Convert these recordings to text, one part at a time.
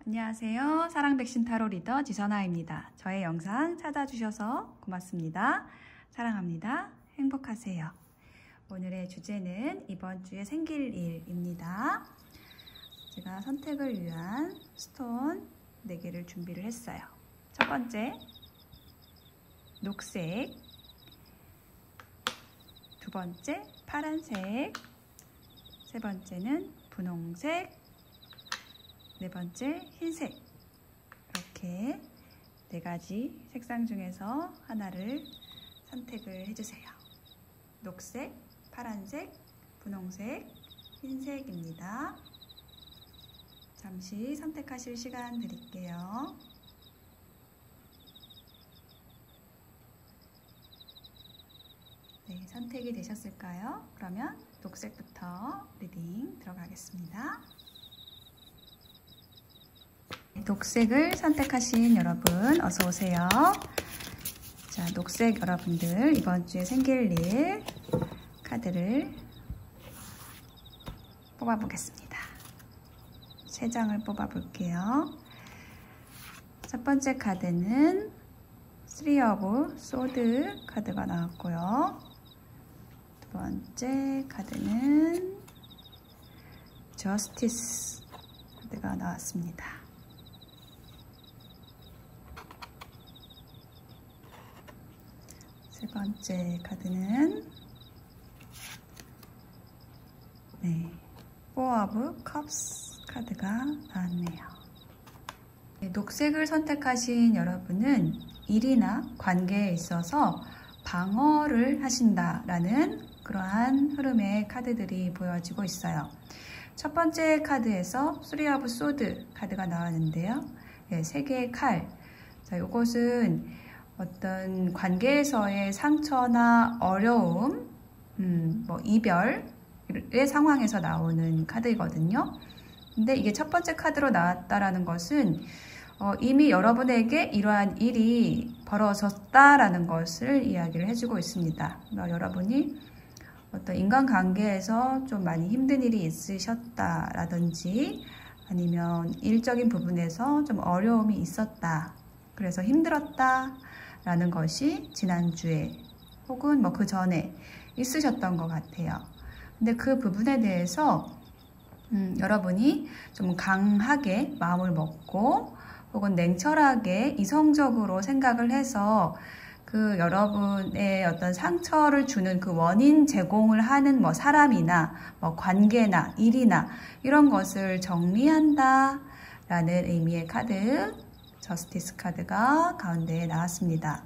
안녕하세요. 사랑백신 타로 리더 지선아입니다. 저의 영상 찾아주셔서 고맙습니다. 사랑합니다. 행복하세요. 오늘의 주제는 이번 주에 생길 일입니다. 제가 선택을 위한 스톤 4개를 준비를 했어요. 첫 번째, 녹색. 두 번째, 파란색. 세 번째는 분홍색. 네 번째, 흰색. 이렇게 4가지 색상 중에서 하나를 선택을 해주세요. 녹색, 파란색, 분홍색, 흰색입니다. 잠시 선택하실 시간 드릴게요. 네, 선택이 되셨을까요? 그러면 녹색부터 리딩 들어가겠습니다. 녹색을 선택하신 여러분 어서 오세요. 자, 녹색 여러분들 이번 주에 생길 일 카드를 뽑아 보겠습니다. 3장을 뽑아 볼게요. 첫 번째 카드는 3 of Swords 카드가 나왔고요. 두 번째 카드는 Justice 카드가 나왔습니다. 세 번째 카드는 4 of Cups 카드가 나왔네요. 녹색을 선택하신 여러분은 일이나 관계에 있어서 방어를 하신다라는 그러한 흐름의 카드들이 보여지고 있어요. 첫 번째 카드에서 3 of Swords 카드가 나왔는데요. 3개의 칼. 자, 이것은 어떤 관계에서의 상처나 어려움, 이별의 상황에서 나오는 카드이거든요. 근데 이게 첫 번째 카드로 나왔다라는 것은 이미 여러분에게 이러한 일이 벌어졌다라는 것을 이야기를 해주고 있습니다. 여러분이 어떤 인간관계에서 좀 많이 힘든 일이 있으셨다라든지 아니면 일적인 부분에서 좀 어려움이 있었다. 그래서 힘들었다라는 것이 지난주에 혹은 그 전에 있으셨던 것 같아요. 근데 그 부분에 대해서 여러분이 좀 강하게 마음을 먹고 혹은 냉철하게 이성적으로 생각을 해서 그 여러분의 어떤 상처를 주는 그 원인 제공을 하는 사람이나 관계나 일이나 이런 것을 정리한다 라는 의미의 카드 저스티스 카드가 가운데에 나왔습니다.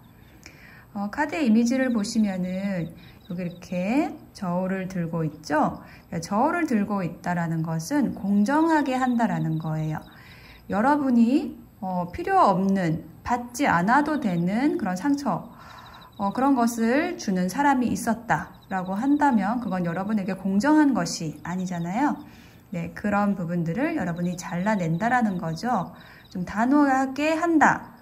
카드의 이미지를 보시면은 여기 이렇게 저울을 들고 있죠. 저울을 들고 있다라는 것은 공정하게 한다라는 거예요. 여러분이 필요 없는, 받지 않아도 되는 그런 상처, 그런 것을 주는 사람이 있었다라고 한다면 그건 여러분에게 공정한 것이 아니잖아요. 네, 그런 부분들을 여러분이 잘라낸다라는 거죠. 좀 단호하게 한다,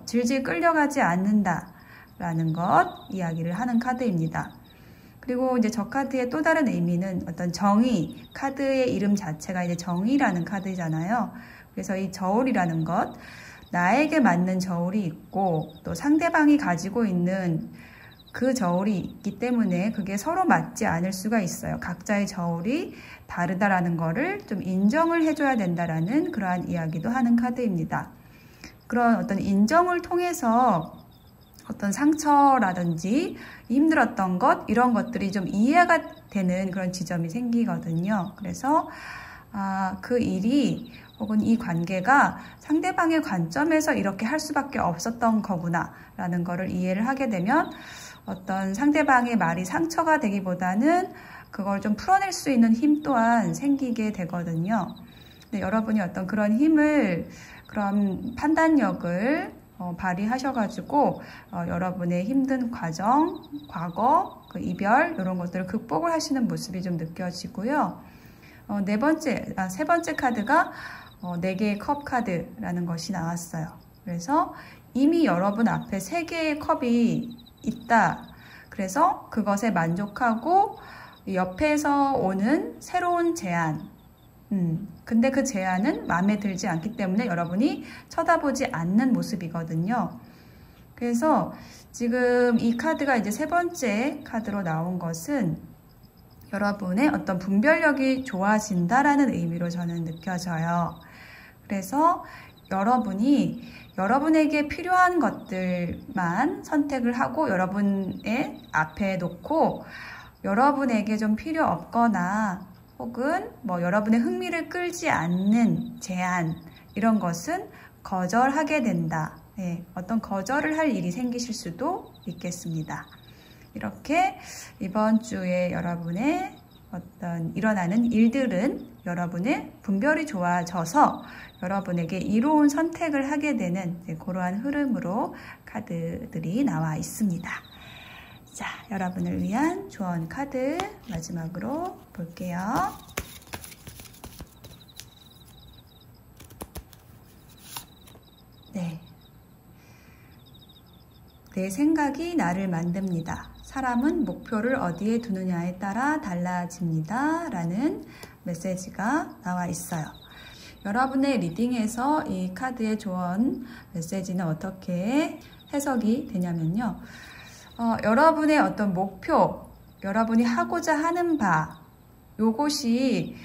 질질 끌려가지 않는다라는 것 이야기를 하는 카드입니다. 그리고 이제 저 카드의 또 다른 의미는 어떤 정의, 카드의 이름 자체가 이제 정의라는 카드잖아요. 그래서 이 저울이라는 것, 나에게 맞는 저울이 있고 또 상대방이 가지고 있는 그 저울이 있기 때문에 그게 서로 맞지 않을 수가 있어요. 각자의 저울이 다르다라는 거를 좀 인정을 해줘야 된다라는 그러한 이야기도 하는 카드입니다. 그런 어떤 인정을 통해서 어떤 상처라든지 힘들었던 것, 이런 것들이 좀 이해가 되는 그런 지점이 생기거든요. 그래서 그 일이 혹은 이 관계가 상대방의 관점에서 이렇게 할 수밖에 없었던 거구나 라는 거를 이해를 하게 되면 어떤 상대방의 말이 상처가 되기보다는 그걸 좀 풀어낼 수 있는 힘 또한 생기게 되거든요. 근데 여러분이 어떤 그런 힘을, 그런 판단력을 발휘하셔가지고 여러분의 힘든 과정, 과거, 그 이별 이런 것들을 극복을 하시는 모습이 좀 느껴지고요. 세 번째 카드가 4개의 컵 카드라는 것이 나왔어요. 그래서 이미 여러분 앞에 3개의 컵이 있다. 그래서 그것에 만족하고 옆에서 오는 새로운 제안, 근데 그 제안은 마음에 들지 않기 때문에 여러분이 쳐다보지 않는 모습이거든요. 그래서 지금 이 카드가 이제 세 번째 카드로 나온 것은 여러분의 어떤 분별력이 좋아진다라는 의미로 저는 느껴져요. 그래서 여러분이 여러분에게 필요한 것들만 선택을 하고 여러분의 앞에 놓고 여러분에게 좀 필요 없거나 혹은 뭐 여러분의 흥미를 끌지 않는 제안, 이런 것은 거절하게 된다. 네, 어떤 거절을 할 일이 생기실 수도 있겠습니다. 이렇게 이번 주에 여러분의 어떤 일어나는 일들은 여러분의 분별이 좋아져서 여러분에게 이로운 선택을 하게 되는 그러한 흐름으로 카드들이 나와 있습니다. 자, 여러분을 위한 조언 카드 마지막으로 볼게요. 네. 내 생각이 나를 만듭니다. 사람은 목표를 어디에 두느냐에 따라 달라집니다. 라는 메시지가 나와 있어요. 여러분의 리딩에서 이 카드의 조언 메시지는 어떻게 해석이 되냐면요. 여러분의 어떤 목표, 여러분이 하고자 하는 바, 요것이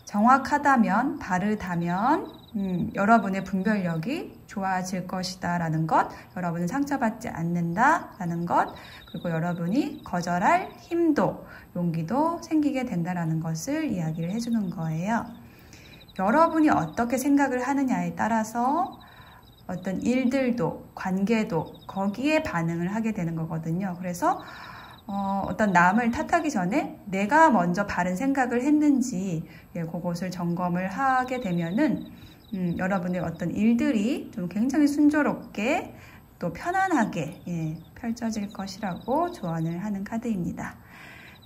정확하다면, 바르다면 여러분의 분별력이 좋아질 것이다 라는 것, 여러분은 상처받지 않는다 라는 것, 그리고 여러분이 거절할 힘도, 용기도 생기게 된다라는 것을 이야기를 해주는 거예요. 여러분이 어떻게 생각을 하느냐에 따라서 어떤 일들도, 관계도 거기에 반응을 하게 되는 거거든요. 그래서 어떤 남을 탓하기 전에 내가 먼저 바른 생각을 했는지 그것을 점검을 하게 되면은 여러분의 어떤 일들이 좀 굉장히 순조롭게 또 편안하게 펼쳐질 것이라고 조언을 하는 카드입니다.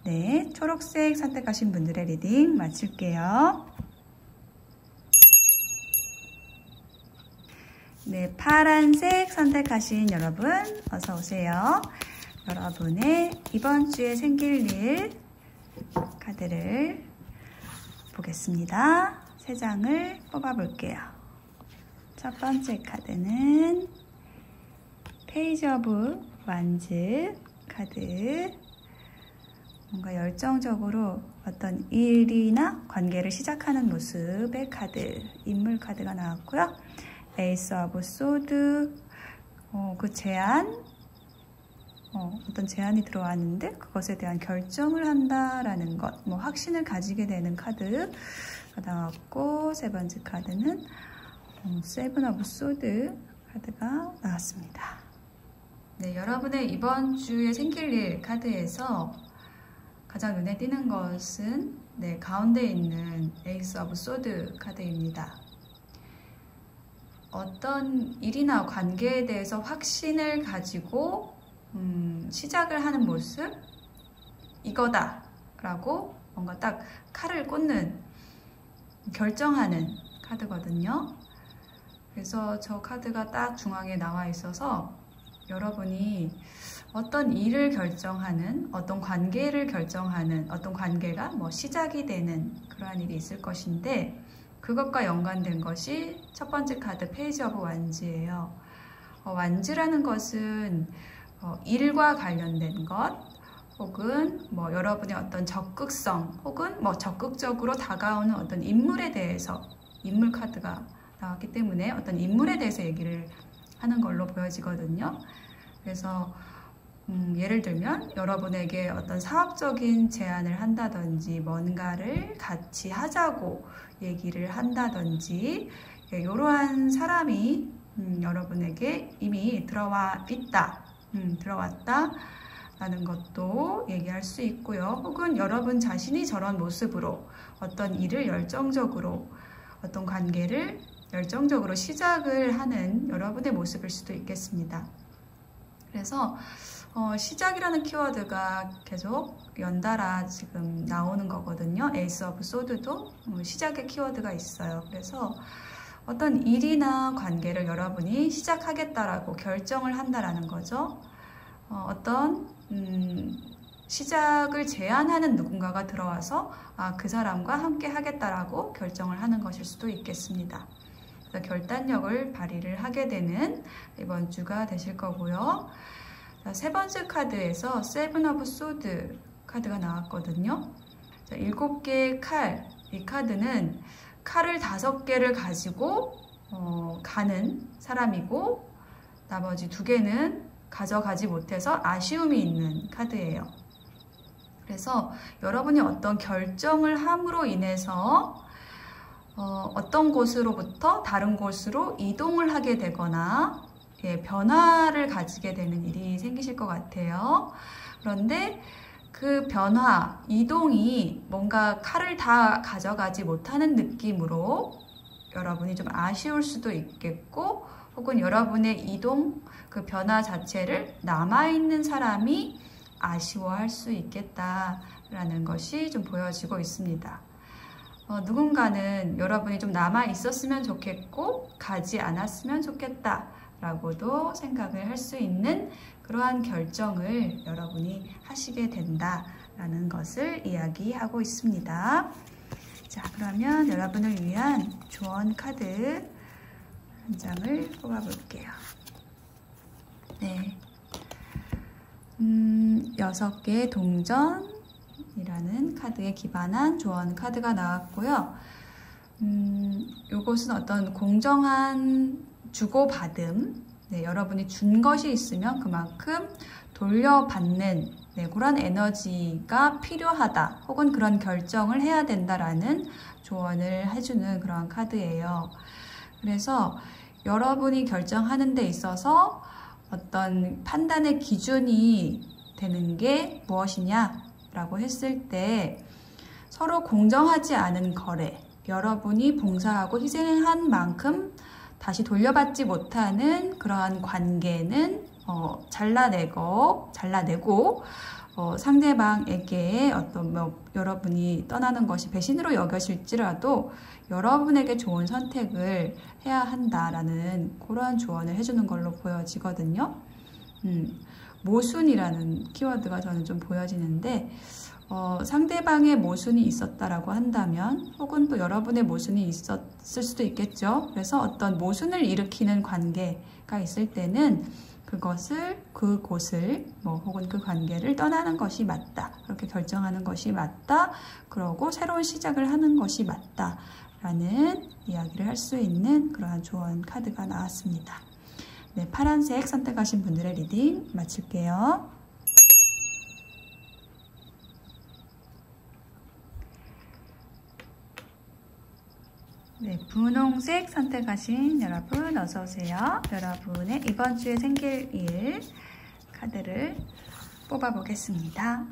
네, 초록색 선택하신 분들의 리딩 마칠게요. 네, 파란색 선택하신 여러분 어서 오세요. 여러분의 이번 주에 생길 일 카드를 보겠습니다. 세 장을 뽑아볼게요. 첫 번째 카드는 페이지 오브 완즈 카드. 뭔가 열정적으로 어떤 일이나 관계를 시작하는 모습의 카드, 인물 카드가 나왔고요. 에이스 오브 소드, 그 제안, 어떤 제안이 들어왔는데 그것에 대한 결정을 한다라는 것, 확신을 가지게 되는 카드가 나왔고, 세 번째 카드는 세븐 오브 소드 카드가 나왔습니다. 네, 여러분의 이번 주에 생길 일 카드에서 가장 눈에 띄는 것은 가운데 있는 에이스 오브 소드 카드입니다. 어떤 일이나 관계에 대해서 확신을 가지고 시작을 하는 모습, 이거다 라고 뭔가 딱 칼을 꽂는, 결정하는 카드거든요. 그래서 저 카드가 딱 중앙에 나와 있어서 여러분이 어떤 일을 결정하는, 어떤 관계를 결정하는, 어떤 관계가 시작이 되는 그러한 일이 있을 것인데, 그것과 연관된 것이 첫 번째 카드 페이지 오브 완즈예요. 완즈라는 것은 일과 관련된 것, 혹은 여러분의 어떤 적극성, 혹은 적극적으로 다가오는 어떤 인물에 대해서, 인물 카드가 나왔기 때문에 어떤 인물에 대해서 얘기를 하는 걸로 보여지거든요. 그래서 예를 들면 여러분에게 어떤 사업적인 제안을 한다든지, 뭔가를 같이 하자고 얘기를 한다든지, 이러한 사람이 여러분에게 이미 들어와 있다, 들어왔다 라는 것도 얘기할 수 있고요. 혹은 여러분 자신이 저런 모습으로 어떤 일을 열정적으로, 어떤 관계를 열정적으로 시작을 하는 여러분의 모습일 수도 있겠습니다. 그래서 시작이라는 키워드가 계속 연달아 지금 나오는 거거든요. 에이스 오브 소드도 시작의 키워드가 있어요. 그래서 어떤 일이나 관계를 여러분이 시작하겠다라고 결정을 한다라는 거죠. 어떤 시작을 제안하는 누군가가 들어와서 그 사람과 함께 하겠다라고 결정을 하는 것일 수도 있겠습니다. 그래서 결단력을 발휘를 하게 되는 이번 주가 되실 거고요. 자, 세 번째 카드에서 세븐 오브 소드 카드가 나왔거든요. 자, 7개의 칼, 이 카드는 칼을 5개를 가지고 가는 사람이고 나머지 2개는 가져가지 못해서 아쉬움이 있는 카드예요. 그래서 여러분이 어떤 결정을 함으로 인해서 어떤 곳으로부터 다른 곳으로 이동을 하게 되거나 변화를 가지게 되는 일이 생기실 것 같아요. 그런데 그 변화, 이동이 뭔가 칼을 다 가져가지 못하는 느낌으로 여러분이 좀 아쉬울 수도 있겠고, 혹은 여러분의 이동, 그 변화 자체를 남아있는 사람이 아쉬워할 수 있겠다라는 것이 좀 보여지고 있습니다. 누군가는 여러분이 좀 남아 있었으면 좋겠고 가지 않았으면 좋겠다 라고도 생각을 할 수 있는 그러한 결정을 여러분이 하시게 된다라는 것을 이야기하고 있습니다. 자, 그러면 여러분을 위한 조언 카드 한 장을 뽑아볼게요. 네. 6개의 동전이라는 카드에 기반한 조언 카드가 나왔고요. 이것은 어떤 공정한 주고받음, 여러분이 준 것이 있으면 그만큼 돌려받는 그런 에너지가 필요하다, 혹은 그런 결정을 해야 된다라는 조언을 해주는 그런 카드예요. 그래서 여러분이 결정하는 데 있어서 어떤 판단의 기준이 되는 게 무엇이냐라고 했을 때, 서로 공정하지 않은 거래, 여러분이 봉사하고 희생한 만큼 다시 돌려받지 못하는 그러한 관계는 잘라내고 상대방에게 어떤 여러분이 떠나는 것이 배신으로 여겨질지라도 여러분에게 좋은 선택을 해야 한다라는 그러한 조언을 해주는 걸로 보여지거든요. 모순이라는 키워드가 저는 좀 보여지는데, 상대방의 모순이 있었다라고 한다면, 혹은 또 여러분의 모순이 있었을 수도 있겠죠. 그래서 어떤 모순을 일으키는 관계가 있을 때는 그곳을 혹은 그 관계를 떠나는 것이 맞다, 그렇게 결정하는 것이 맞다, 그러고 새로운 시작을 하는 것이 맞다 라는 이야기를 할 수 있는 그러한 조언 카드가 나왔습니다. 네, 파란색 선택하신 분들의 리딩 마칠게요. 네, 분홍색 선택하신 여러분 어서오세요. 여러분의 이번 주에 생길 일 카드를 뽑아보겠습니다.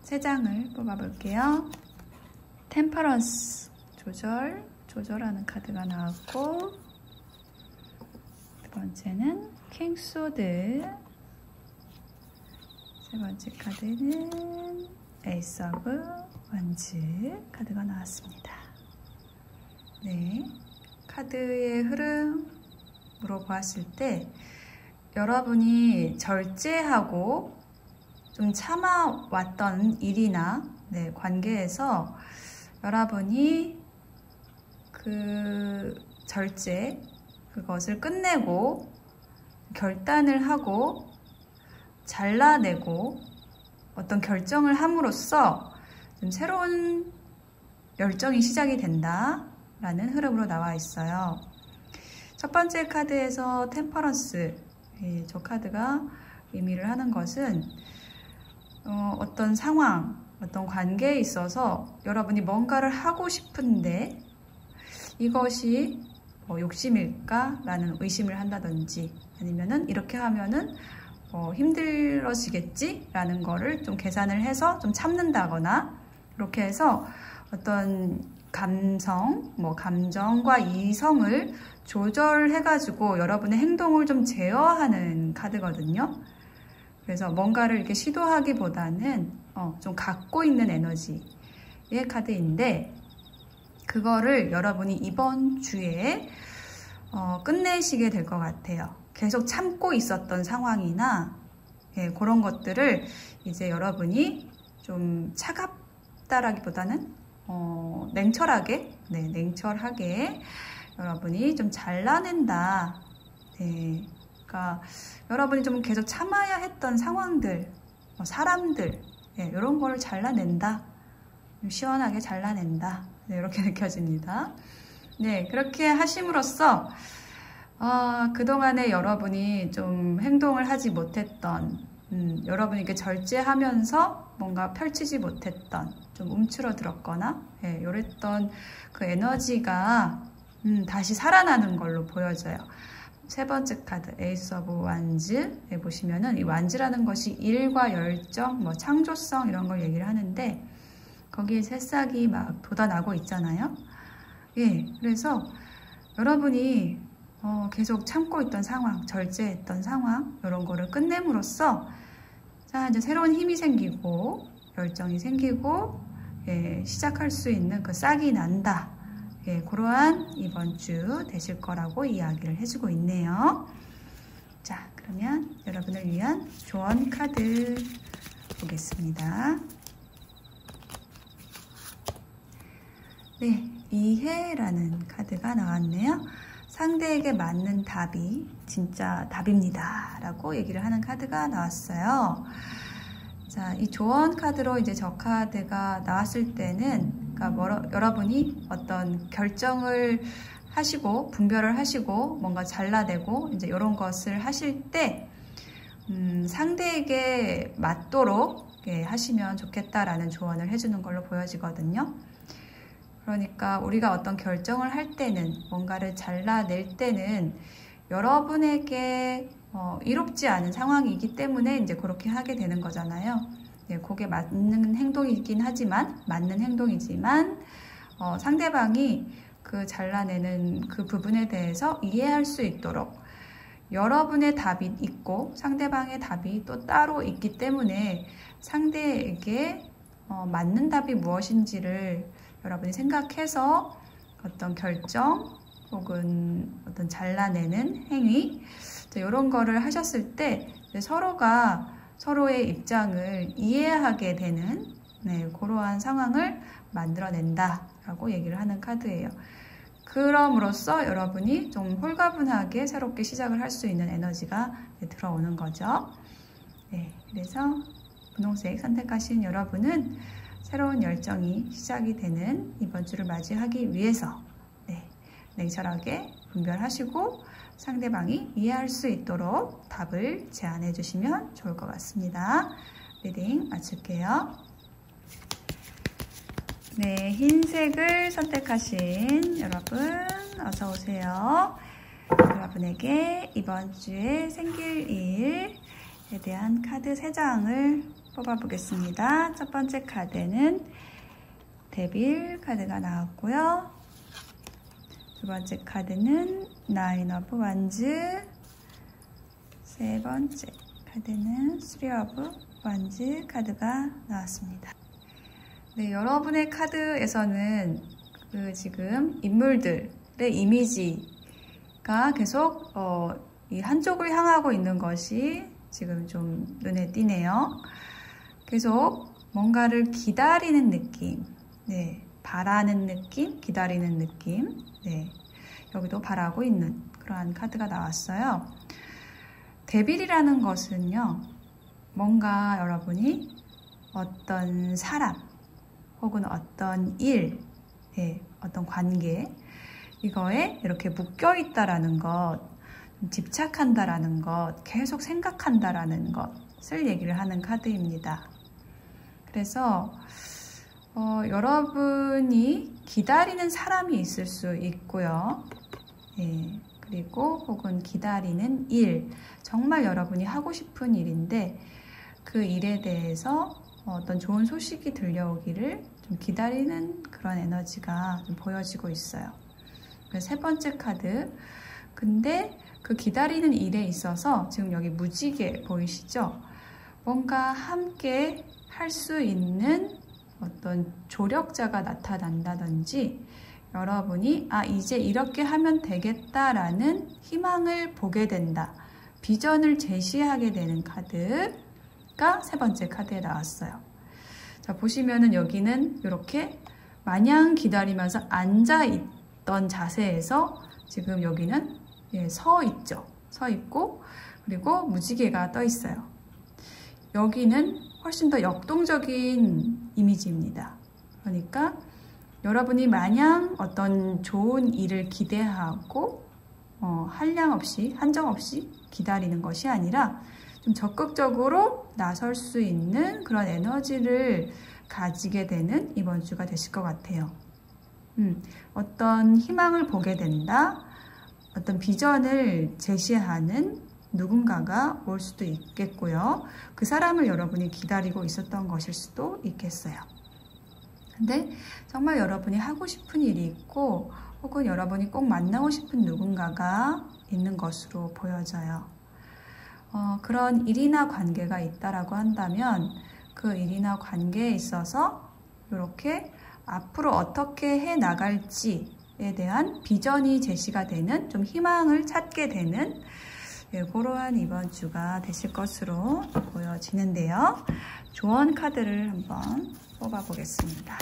3장을 뽑아볼게요. 템퍼런스, 조절하는 카드가 나왔고, 두 번째는 킹소드, 세 번째 카드는 에이스 오브 원즈 카드가 나왔습니다. 네, 카드의 흐름으로 보았을 때 여러분이 절제하고 좀 참아왔던 일이나 관계에서 여러분이 그 절제, 그것을 끝내고 결단을 하고 잘라내고 어떤 결정을 함으로써 좀 새로운 열정이 시작이 된다 라는 흐름으로 나와 있어요. 첫 번째 카드에서 템퍼런스, 저 카드가 의미를 하는 것은 어떤 상황, 어떤 관계에 있어서 여러분이 뭔가를 하고 싶은데 이것이 욕심일까? 라는 의심을 한다든지, 아니면은 이렇게 하면은 힘들어지겠지? 라는 거를 좀 계산을 해서 좀 참는다거나, 이렇게 해서 어떤 감성, 감정과 이성을 조절해가지고 여러분의 행동을 좀 제어하는 카드거든요. 그래서 뭔가를 이렇게 시도하기보다는 좀 갖고 있는 에너지의 카드인데, 그거를 여러분이 이번 주에 끝내시게 될 것 같아요. 계속 참고 있었던 상황이나 예, 그런 것들을 이제 여러분이 좀 차갑다라기보다는 냉철하게, 네, 냉철하게 여러분이 좀 잘라낸다. 네, 그러니까 여러분이 좀 계속 참아야 했던 상황들, 사람들, 네, 이런 거를 잘라낸다. 시원하게 잘라낸다. 네, 이렇게 느껴집니다. 네, 그렇게 하심으로써 그동안에 여러분이 좀 행동을 하지 못했던, 여러분이 이렇게 절제하면서 뭔가 펼치지 못했던, 좀 움츠러들었거나, 예, 요랬던 그 에너지가 다시 살아나는 걸로 보여져요. 세 번째 카드, 에이스 오브 완즈에 보시면은 이 완즈라는 것이 일과 열정, 뭐 창조성 이런 걸 얘기를 하는데 거기에 새싹이 막 돋아나고 있잖아요. 예, 그래서 여러분이 계속 참고 있던 상황, 절제했던 상황 이런 거를 끝냄으로써 자, 이제 새로운 힘이 생기고 열정이 생기고 예, 시작할 수 있는 그 싹이 난다. 예, 그러한 이번 주 되실 거라고 이야기를 해주고 있네요. 자, 그러면 여러분을 위한 조언 카드 보겠습니다. 네, 이해라는 카드가 나왔네요. 상대에게 맞는 답이 진짜 답입니다. 라고 얘기를 하는 카드가 나왔어요. 자, 이 조언 카드로 이제 저 카드가 나왔을 때는 그러니까 여러분이 어떤 결정을 하시고 분별을 하시고 뭔가 잘라내고 이제 이런 것을 하실 때 상대에게 맞도록 하시면 좋겠다라는 조언을 해주는 걸로 보여지거든요. 그러니까 우리가 어떤 결정을 할 때는 뭔가를 잘라낼 때는 여러분에게 이롭지 않은 상황이기 때문에 이제 그렇게 하게 되는 거잖아요. 네, 그게 맞는 행동이긴 하지만 맞는 행동이지만 상대방이 그 잘라내는 그 부분에 대해서 이해할 수 있도록 여러분의 답이 있고 상대방의 답이 또 따로 있기 때문에 상대에게 맞는 답이 무엇인지를 여러분이 생각해서 어떤 결정 혹은 어떤 잘라내는 행위 이런 거를 하셨을 때 서로가 서로의 입장을 이해하게 되는 그러한 상황을 만들어낸다 라고 얘기를 하는 카드예요. 그럼으로써 여러분이 좀 홀가분하게 새롭게 시작을 할 수 있는 에너지가 들어오는 거죠. 네, 그래서 분홍색 선택하신 여러분은 새로운 열정이 시작이 되는 이번 주를 맞이하기 위해서 냉철하게 분별하시고 상대방이 이해할 수 있도록 답을 제안해 주시면 좋을 것 같습니다. 리딩 마칠게요. 네, 흰색을 선택하신 여러분 어서 오세요. 여러분에게 이번 주에 생길 일에 대한 카드 3장을 뽑아보겠습니다. 첫 번째 카드는 데빌 카드가 나왔고요. 두 번째 카드는 나인 오브 완즈, 세 번째 카드는 쓰리 오브 완즈 카드가 나왔습니다. 네, 여러분의 카드에서는 지금 인물들의 이미지가 계속 이 한쪽을 향하고 있는 것이 지금 좀 눈에 띄네요. 계속 뭔가를 기다리는 느낌, 네, 바라는 느낌, 기다리는 느낌, 네, 여기도 바라고 있는 그러한 카드가 나왔어요. 데빌이라는 것은요, 뭔가 여러분이 어떤 사람 혹은 어떤 일, 네, 어떤 관계 이거에 이렇게 묶여 있다라는 것, 집착한다라는 것, 계속 생각한다라는 것을 얘기를 하는 카드입니다. 그래서 여러분이 기다리는 사람이 있을 수 있고요. 예, 그리고 혹은 기다리는 일, 정말 여러분이 하고 싶은 일인데 그 일에 대해서 어떤 좋은 소식이 들려오기를 좀 기다리는 그런 에너지가 좀 보여지고 있어요. 세 번째 카드, 근데 그 기다리는 일에 있어서 지금 여기 무지개 보이시죠? 뭔가 함께 할 수 있는 어떤 조력자가 나타난다든지 여러분이 이제 이렇게 하면 되겠다라는 희망을 보게 된다. 비전을 제시하게 되는 카드. 세 번째 카드에 나왔어요. 자, 보시면은 여기는 이렇게 마냥 기다리면서 앉아있던 자세에서 지금 여기는 서 있죠. 서 있고, 그리고 무지개가 떠 있어요. 여기는 훨씬 더 역동적인 이미지입니다. 그러니까 여러분이 마냥 어떤 좋은 일을 기대하고 한량 없이, 한정 없이 기다리는 것이 아니라 좀 적극적으로 나설 수 있는 그런 에너지를 가지게 되는 이번 주가 되실 것 같아요. 어떤 희망을 보게 된다, 어떤 비전을 제시하는 누군가가 올 수도 있겠고요. 그 사람을 여러분이 기다리고 있었던 것일 수도 있겠어요. 근데 정말 여러분이 하고 싶은 일이 있고 혹은 여러분이 꼭 만나고 싶은 누군가가 있는 것으로 보여져요. 그런 일이나 관계가 있다라고 한다면 그 일이나 관계에 있어서 이렇게 앞으로 어떻게 해 나갈지에 대한 비전이 제시가 되는, 좀 희망을 찾게 되는 그러한 이번 주가 되실 것으로 보여지는데요. 조언 카드를 한번 뽑아 보겠습니다.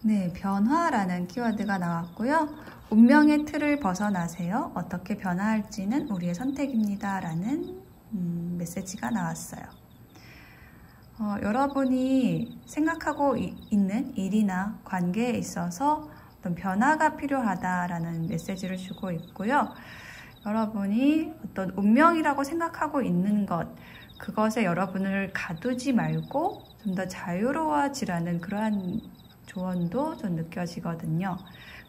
네, 변화라는 키워드가 나왔고요. 운명의 틀을 벗어나세요. 어떻게 변화할지는 우리의 선택입니다. 라는 메시지가 나왔어요. 여러분이 생각하고 있는 일이나 관계에 있어서 어떤 변화가 필요하다라는 메시지를 주고 있고요. 여러분이 어떤 운명이라고 생각하고 있는 것, 그것에 여러분을 가두지 말고 좀 더 자유로워지라는 그러한 조언도 좀 느껴지거든요.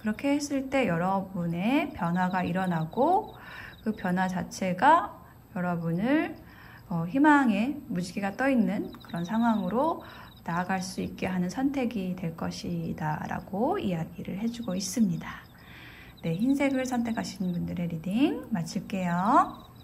그렇게 했을 때 여러분의 변화가 일어나고 그 변화 자체가 여러분을 희망의 무지개가 떠 있는 그런 상황으로 나아갈 수 있게 하는 선택이 될 것이다 라고 이야기를 해주고 있습니다. 네, 흰색을 선택하신 분들의 리딩 마칠게요.